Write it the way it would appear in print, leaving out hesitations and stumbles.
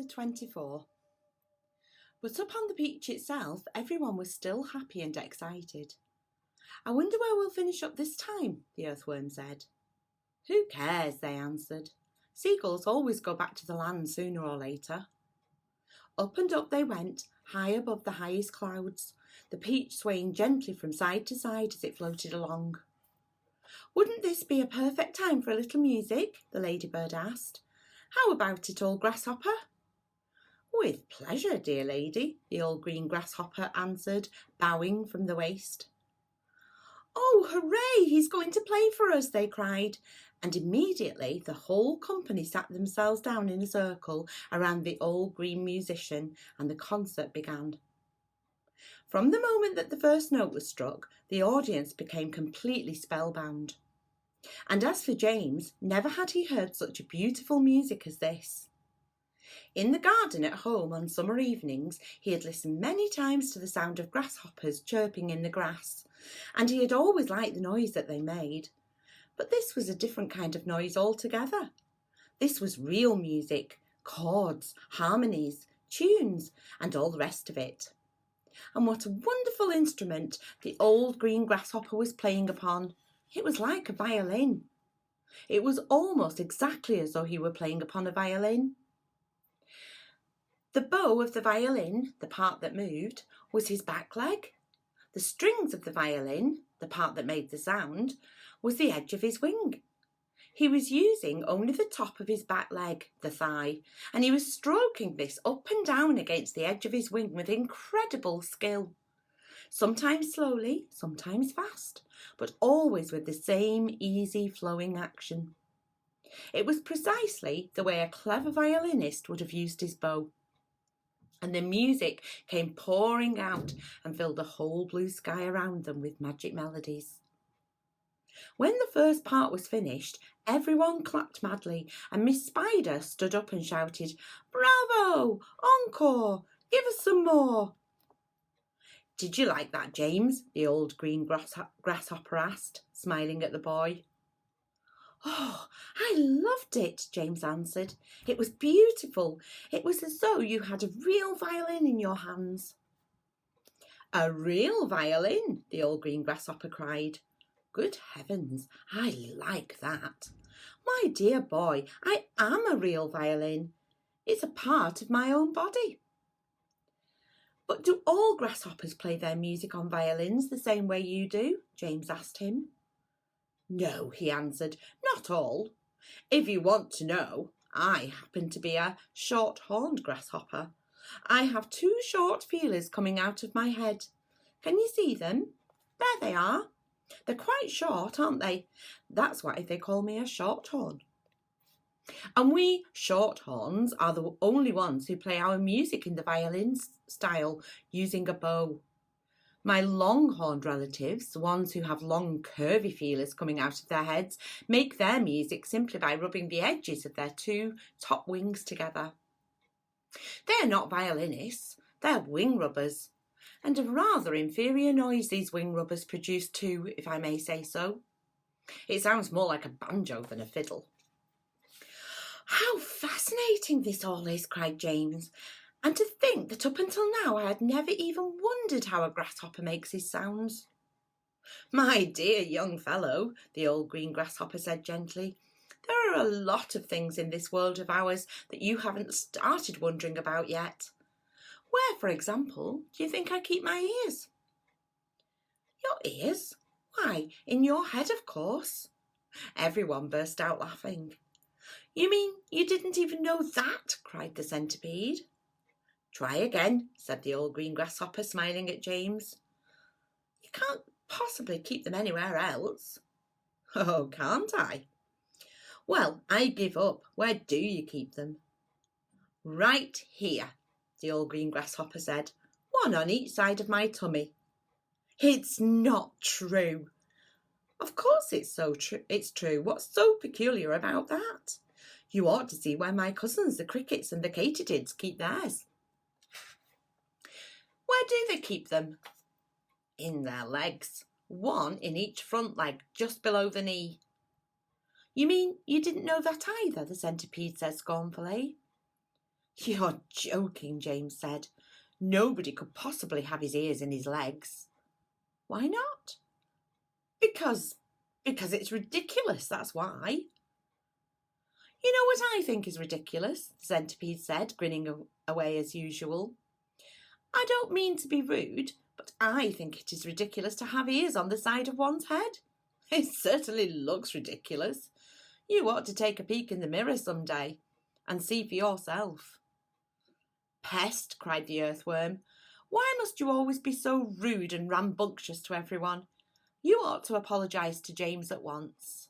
Chapter 24. But up on the beach itself, everyone was still happy and excited. "I wonder where we'll finish up this time," the earthworm said. "Who cares?" they answered. "Seagulls always go back to the land sooner or later." Up and up they went, high above the highest clouds, the peach swaying gently from side to side as it floated along. "Wouldn't this be a perfect time for a little music?" the ladybird asked. "How about it, old grasshopper?" "With pleasure, dear lady," the old green grasshopper answered, bowing from the waist. "Oh, hooray! He's going to play for us," they cried, and immediately the whole company sat themselves down in a circle around the old green musician, and the concert began. From the moment that the first note was struck, the audience became completely spellbound. And as for James, never had he heard such beautiful music as this. In the garden at home on summer evenings, he had listened many times to the sound of grasshoppers chirping in the grass, and he had always liked the noise that they made. But this was a different kind of noise altogether. This was real music, chords, harmonies, tunes, and all the rest of it. And what a wonderful instrument the old green grasshopper was playing upon! It was like a violin. It was almost exactly as though he were playing upon a violin. The bow of the violin, the part that moved, was his back leg. The strings of the violin, the part that made the sound, was the edge of his wing. He was using only the top of his back leg, the thigh, and he was stroking this up and down against the edge of his wing with incredible skill. Sometimes slowly, sometimes fast, but always with the same easy flowing action. It was precisely the way a clever violinist would have used his bow. And the music came pouring out and filled the whole blue sky around them with magic melodies. When the first part was finished, everyone clapped madly, and Miss Spider stood up and shouted, "Bravo! Encore! Give us some more!" "Did you like that, James?" the old green grasshopper asked, smiling at the boy. "Oh, I loved it," James answered. "It was beautiful. It was as though you had a real violin in your hands." "A real violin?" the old green grasshopper cried. "Good heavens, I like that. My dear boy, I am a real violin. It's a part of my own body." "But do all grasshoppers play their music on violins the same way you do?" James asked him. "No," he answered, "not all. If you want to know, I happen to be a short-horned grasshopper. I have two short feelers coming out of my head. Can you see them? There they are. They're quite short, aren't they? That's why they call me a shorthorn. And we shorthorns are the only ones who play our music in the violin style using a bow. My longhorned relatives, the ones who have long curvy feelers coming out of their heads, make their music simply by rubbing the edges of their two top wings together. They are not violinists, they're wing rubbers, and a rather inferior noise these wing rubbers produce too, if I may say so. It sounds more like a banjo than a fiddle. "How fascinating this all is," cried James. "And to think that up until now I had never even wondered how a grasshopper makes his sounds." "My dear young fellow," the old green grasshopper said gently, "there are a lot of things in this world of ours that you haven't started wondering about yet. Where, for example, do you think I keep my ears?" "Your ears? Why, in your head, of course." Everyone burst out laughing. "You mean you didn't even know that?" cried the centipede. "Try again," said the old green grasshopper, smiling at James. "You can't possibly keep them anywhere else." "Oh, can't I? Well, I give up. Where do you keep them?" "Right here," the old green grasshopper said. "One on each side of my tummy." "It's not true." "Of course it's true. What's so peculiar about that? You ought to see where my cousins, the crickets and the katydids, keep theirs." "Where do they keep them?" "In their legs. One in each front leg, just below the knee." "You mean you didn't know that either?" the centipede said scornfully. You're joking, James said. Nobody could possibly have his ears in his legs. Why not? Because it's ridiculous, that's why. You know what I think is ridiculous, the centipede said, grinning away as usual. I don't mean to be rude, but I think it is ridiculous to have ears on the side of one's head. It certainly looks ridiculous. You ought to take a peek in the mirror some day and see for yourself. Pest, cried the earthworm. Why must you always be so rude and rambunctious to everyone? You ought to apologise to James at once.